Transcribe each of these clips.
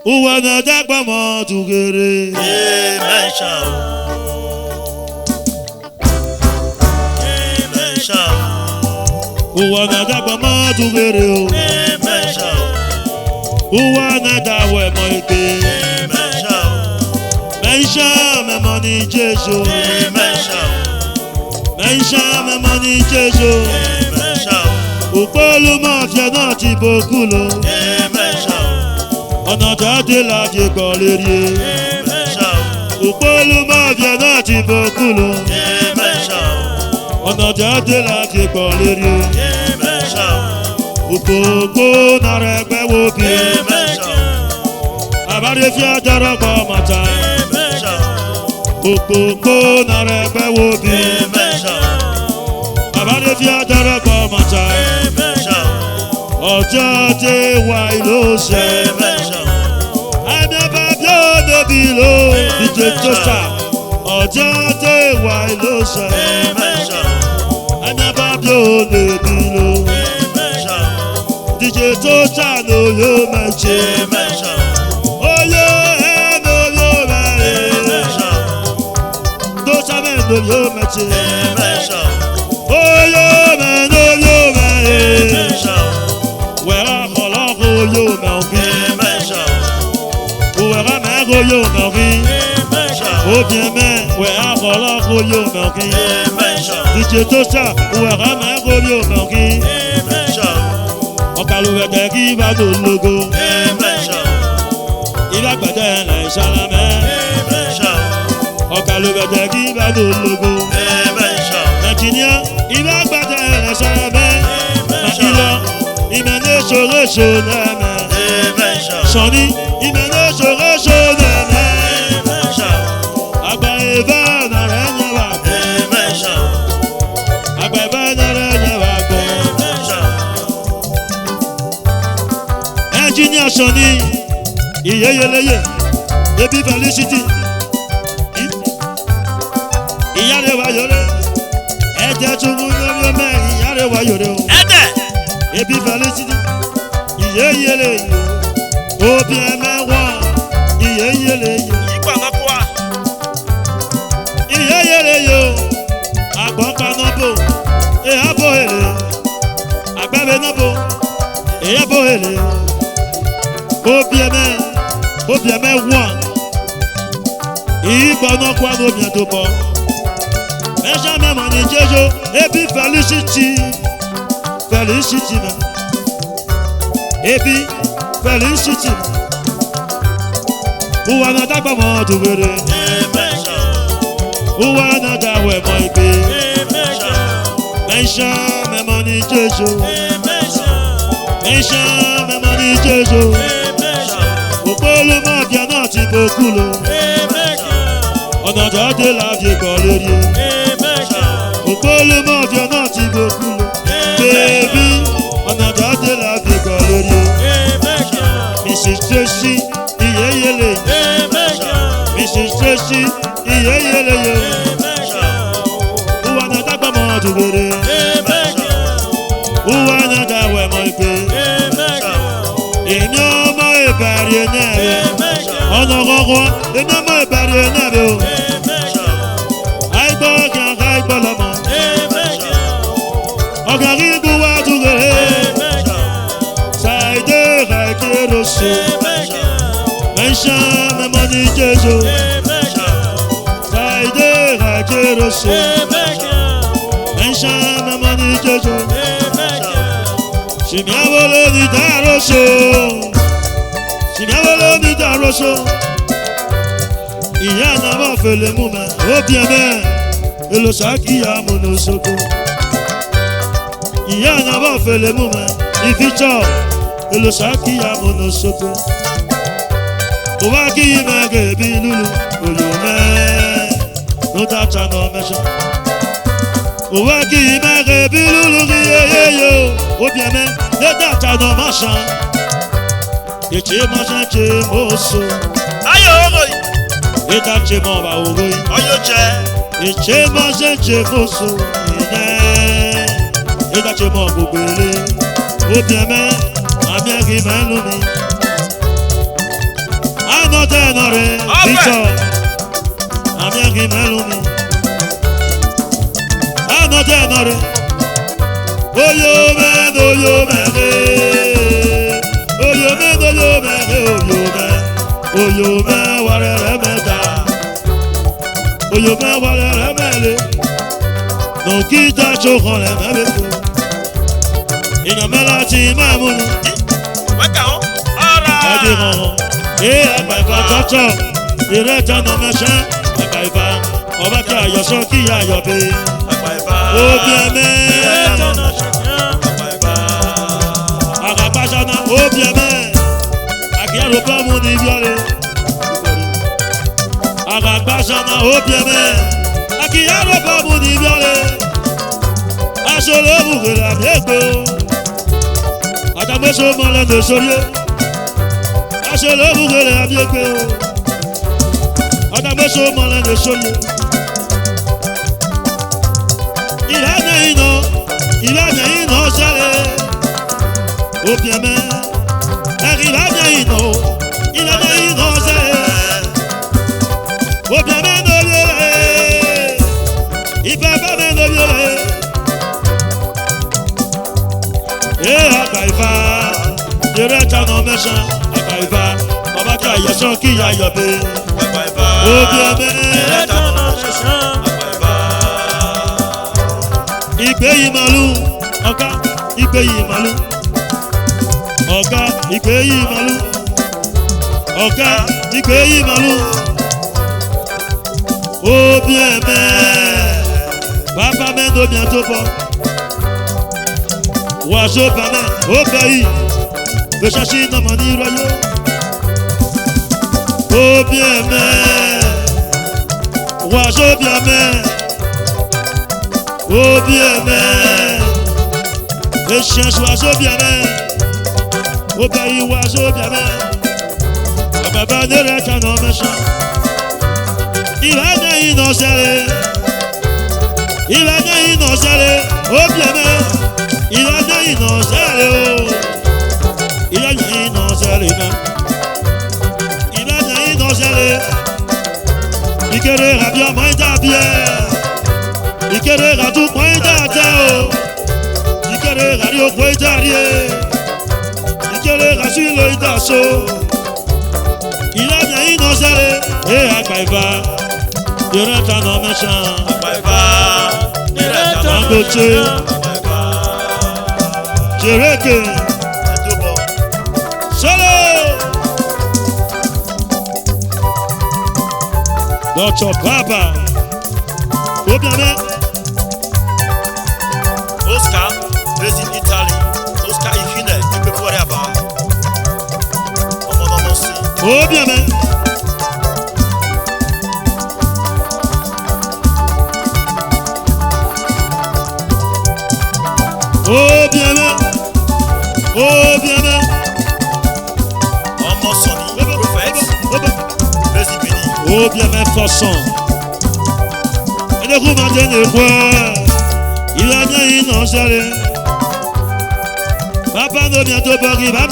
Uwana dagba mo tugere. Amen shall. Amen shall. Uwana dagba mo tugere o. Amen shall. Uwana dawe mo ike. Amen shall. Mensha me money Jesu. Amen shall. Mensha me money Jesu. Amen shall. Upolu mafia na ti bokulo. Amen shall. Ọ̀nà jáde láti gbọ́ lérí. Amen shall. Upolu mafia na ti bokulo. Amen shall. Ọ̀nà jáde láti gbọ́ lérí. Amen shall. Òpópó nara ẹgbẹ́ wo bí. Amen shall. Àbádé fi àjọrọ̀ pọ̀ mọ̀ta. Amen shall. Òpópó nara ẹgbẹ́ wo bí. Amen shall. Àbádé fi àjọrọ̀ pọ̀ mọ̀ta. Amen shall. Ọjọ́ tí wà ìlú ṣe. Amen shall. Ẹni bá bí ó débi ló díje tó ṣà. Ọjọ́ tí wà ìlú ṣe. Amen shall. Ẹni bá bí ó débi ló. Amen shall. Díje tó ṣà ló yóò mẹ́ṣe. Amen shall. Oyè ẹnu yóò mẹ́rin. Amen shall. Tó ṣàmẹ́ ló yóò mẹ́ṣe. Amen shall. Oyè mẹ́nu yóò mẹ́rin. Amen shall. Wẹ̀rẹ̀ àkọlọ́kọ̀ yóò mẹ́rin. Amen shall. Wẹ̀rẹ̀ mẹ́rin yóò mẹ́rin. Amen shall. Obìnrin mẹ́ wẹ̀rẹ̀ àkọlọ́kọ̀ yóò mẹ́rin. Amen shall. Díje tó ṣà wẹ̀rẹ̀ mẹ́rin yóò mẹ́rin. Amen shall. Ọ̀kàlùwẹ̀tẹ̀ kí bá tó lógo. Amen shall. Ilé àgbẹ̀dẹ ẹ̀ ṣàlámẹ́. Amen shall. Ọ̀kàlùwẹ̀tẹ̀ kí bá tó lógo. Amen shall. Nàìjíríà ilé àgbẹ̀dẹ ẹ̀ ṣàlámẹ́. Màkìlọ̀ ìmẹ̀lẹ́ ṣòroṣò lẹ́mẹ̀. Amen shall. Sọ̀ni ìmẹ̀lẹ́ ṣòroṣò lẹ́mẹ̀. Amen shall. Àgbà ìbẹ́ nàrẹ̀ yẹn wà gbọ́. Amen shall. Àgbà ìbẹ́ nàrẹ̀ yẹn wà gbọ́. Amen shall. Ẹnjíníà Sọ̀ni ìyẹ́yẹlẹ́yẹ ebi Felicity. Ìyáre wa yọrẹ ẹ̀jẹ̀ tubu lórí ọmọ ìyáre wa yọrẹ o. Ẹ̀dẹ̀. Ebi Felicity ìyẹ́yẹlẹ́yẹ obi ẹ̀mẹ́wọ̀n ìyẹ́yẹlẹ́yẹ. Ìgbà náà kú wa. Ìyẹ́yẹlẹ́yẹ o àgbọ̀npanọ́bò ìyàbọ̀ èlé àgbẹ̀bẹ̀ nọ́bò ìyàbọ̀ èlé obi ẹ̀mẹ́wọ̀n ìgbọ̀nọ́kú àwọn omi ẹ̀dọ̀bọ̀ mẹ́sàn mẹ́mọ̀ ní jẹ́jọ́ ebi Felicity mẹ́ ebi Felicity uwa na dagba mọ́ dùgbèrè Amen shall. uwa na dawẹ̀ mọ́ ìgbé Amen shall. mẹ́sàn mẹ́mọ̀ ní jẹ́jọ́ Amen shall. mẹ́sàn mẹ́mọ̀ ní jẹ́jọ́ Amen shall. òpólú mọ́fíà náà ti bókú lọ Amen shall. ọ̀nà jáde láti gbọ́ lórí Amen shall. òpólú mọ́fíà náà ti bókú lọ bébí ọ̀nà jáde láti gbọ́ lórí Amen shall. Mrs. Tracy ìyẹ́yẹlẹ́ Amen shall. Mrs. Tracy ìyẹ́yẹlẹ́ Amen shall. uwa na dagba mọ́ dùgbèrè Amen shall. uwa na dawẹ̀ mọ́ ìgbé Amen shall. èmi ọmọ ìbàrí ẹ̀nà rẹ̀ Amen shall. ọ̀nà kọ̀ọ̀kan èmi ọmọ ìbàrí ẹ̀nà rẹ̀ o Amen shall. àìgbọ́ kàkà àìgbọ́ lọ́mọ Amen shall. ọ̀gá rí gbọ́ wá dùgbèrè Amen shall. ṣàìdé ràkèrò ṣe Amen shall. mẹ́sàn mẹ́mọ́ ní jésù Amen shall. ṣàìdé ràkèrò ṣe Amen shall. mẹ́sàn mẹ́mọ́ ní jésù Amen shall. ṣìmíàwó ló ní dàrú ṣo ṣìmíàwó ló ní dàrú ṣo ìyá náà bá fèlè mú mẹ́ ó bí ẹ̀mẹ́ èlò ṣàkíyà múnú ṣoko ìyá náà bá fèlè mú mẹ́ ìfíjọ́ èlò ṣàkíyà múnú ṣoko ó bá kí mẹ́gẹ̀ bí lúlu òyò mẹ́ ló dájà náà mẹ́ṣọ́ ó bá kí mẹ́gẹ̀ bí lúlu kí yéyéyé ó bí ẹ̀mẹ́ ló dájà náà máṣá ètè máṣá ṣe mọ́ṣọ́ Ayọ̀ owó yìí. ètà ṣe mọ́ ọ̀bà òwò yìí. Ọyọ̀ jẹ́. Eche maze chefoso ine Eda che mo gbele Obi eme Ami agi menu mi Victor, Amiaki Melumi, Anote Nore, Oyo men, Oyo men, Oyo men, Oyo men, Oyo men, Warere Meta, Oyo men, Warere Mele, No Kita Chokon le Mele, Inamela Ti Mamunu, Waka o. Ora. Adiron, Akbaifa Tọ́tọ́, Ìrẹ́ta nà mẹ́sàn, Akbaifa, Ọba kí ayọ̀sọ́ kí ayọ̀bẹ, Akbaifa. Obi ẹ̀mẹ́, Akabasana, Obi ẹ̀mẹ́, Akíyàrò bọ́ọ̀mù ní Ibiọ́lẹ̀, Akabasana, Obi ẹ̀mẹ́, Akíyàrò bọ́ọ̀mù ní Ibiọ́lẹ̀, Aṣọ olóògùn àbí ẹgbẹ́ o, Àtàgbésọ mọ́lẹ̀ ní sórí o. Aṣọ olóògùn àbí ẹgbẹ́ o. Àtàgbésọ mọ́lẹ̀ ní sórí o. Ìlànà iná sẹ́lẹ̀. Òbí ẹ̀mẹ́. Ìlànà iná sẹ́lẹ̀. Òbí ẹ̀mẹ́ lórí rẹ̀. Ìfẹ́ bẹ́ẹ̀ lórí rẹ̀. Akbaifa, Ìrẹ́ta nà mẹ́sàn, Akbaifa, Ọba kí ayọ̀sọ́ kí ayọ̀bẹ, Akbaifa. Obi ẹ̀mẹ́, ìgbé yìí màlúù, ọ̀gá ìgbé yìí màlúù, ọ̀gá ìgbé yìí màlúù, ọ̀gá ìgbé yìí màlúù, Obi ẹ̀mẹ́, bàbá mẹ́ndó bientôt bọ̀. Oiseau pamin au pays, le châssis dans mon royaume. Oh bien mais, oiseau bien mais, oh bien mais, les chiens oiseau bien mais, au pays oiseau bien mais, à ma bannière est un homme méchant. Il a des innocents, il a des innocents, oh bien mais. Il a des innocents, il a des innocents, il a des innocents. Il querait bien moins d'abien, il querait tout moins d'atteint, il querait radio moins d'arrière, il querait sur le d'assaut. Il a des innocents, et Akbaifa, il rentre en homme méchant, Akbaifa. Ìrẹ́ta en beauté. Je recueille solo Dr. Baba Obiame Oscar, based in Italy. Oscar Ifine, tu peux voir là-bas. On aussi. Obiame Obiame Obiame On Sonny, prophète. Based in Benin. Obiame Fosson Et le coup m'a donné quoi Il a bien innocent Papa de bientôt bord, il va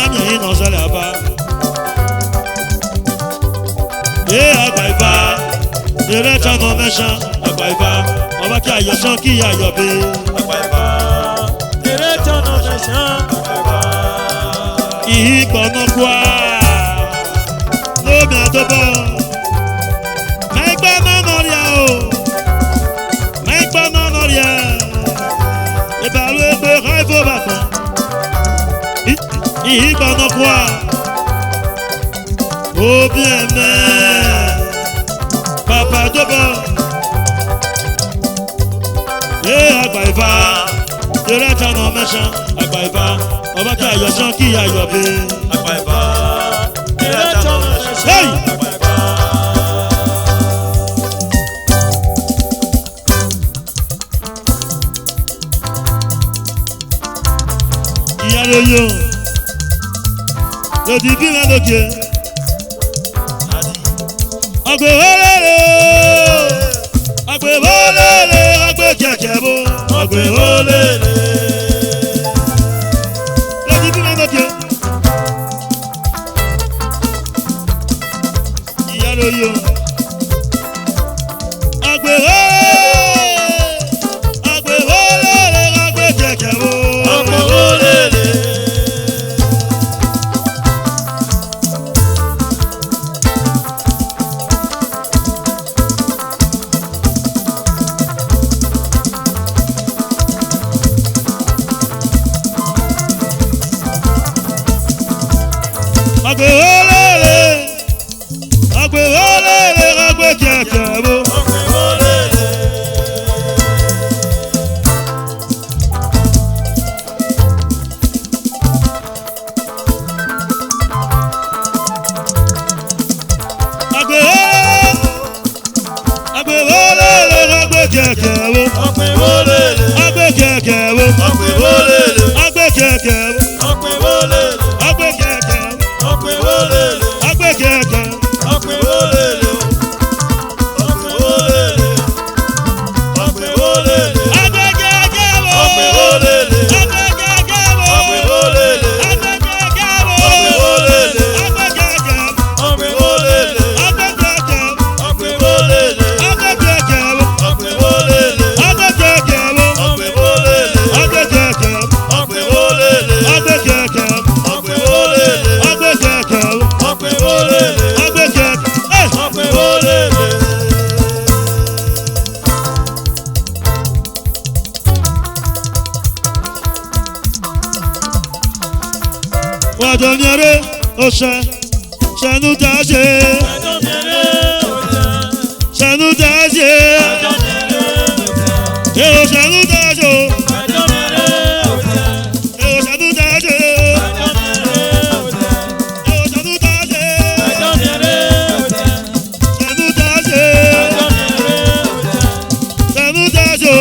bien innocent là-bas Et Akbaifa Il reste un homme méchant Akbaifa On va qu'il y a son qui a yobé Akbaifa. Ìrẹ́ta mẹ́sàn. Il connaît quoi Le bientôt bord Mais pas non rien Mais pas non rien Et par le beurre il faut battre Il connaît quoi Oh bien mais Papa de bord Et Akbaifa Il reste un homme méchant Akbaifa On va qu'il y a son qui a yobé Akbaifa. Ìrẹ́ta mẹ́sàn. Hey! Akbaifa. Il y a le lion Le divin de Dieu Agbe olele Agbe olele Agbe kekebo Agbe olele Le divin de Dieu Aroyo. Agbe olele, agbe kẹ̀kẹ́ wo. Agbe olele. Agbe olele, agbe kẹ̀kẹ́ wo. Wadonyere osha shanu daje shanu daje e shanu daje e shanu daje shanu daje shanu daje shanu daje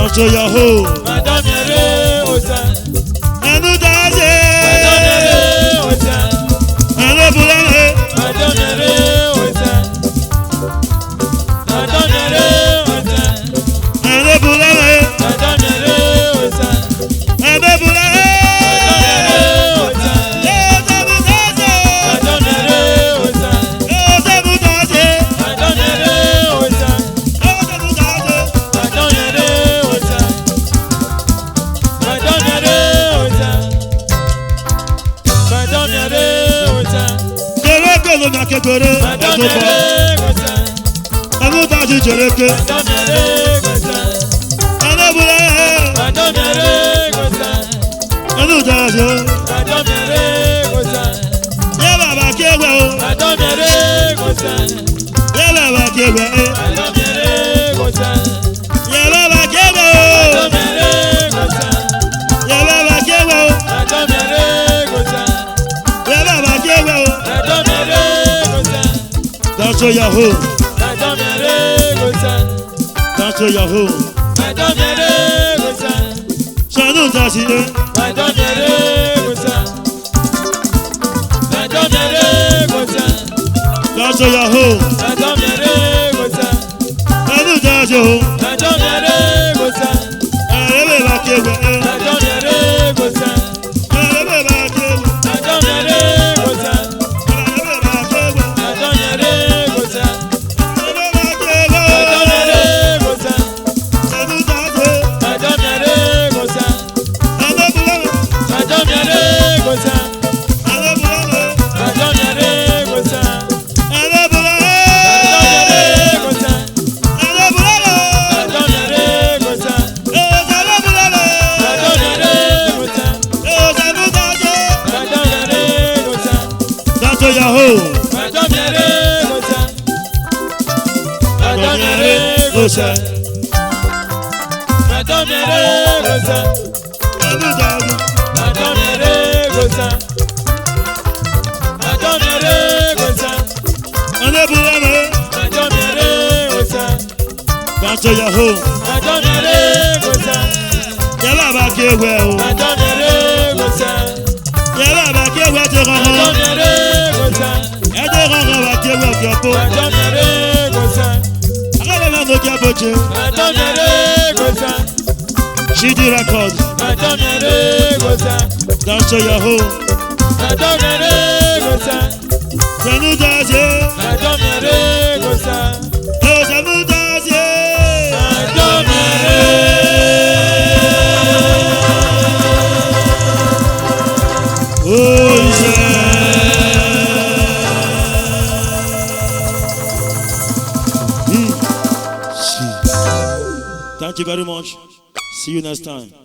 So Yahoo, Madame Yere Osa, Anu Daje, Madame Yere Osa, Anu Bulane, Madame Yere Osa, Madame Yere Osa, Anu Bulane, Madame Yere Osa, Anu Bulane, Madame Yere Osa, Madame Yere Osa, Madame Daje, Madame Yere Osa, Madame Daje, Madame Yere Kedere, Anu Daje Jereke, Anu Bulane, Anu Daje, Yaba Bakewa, Yaba Bakewa, Yaba Bakewa, Yaba Bakewa, Yaba Bakewa. That's Yahoo. That's Yahoo. Zazie. That's all your home. Anu Zazie ho. Arebe bakewe. Arebe bakewe. Arebe bakewe. Yahoo! That's your home. Yalla back here well. Yalla back here well. She did record. That's your home. Thank you very much. See you next time.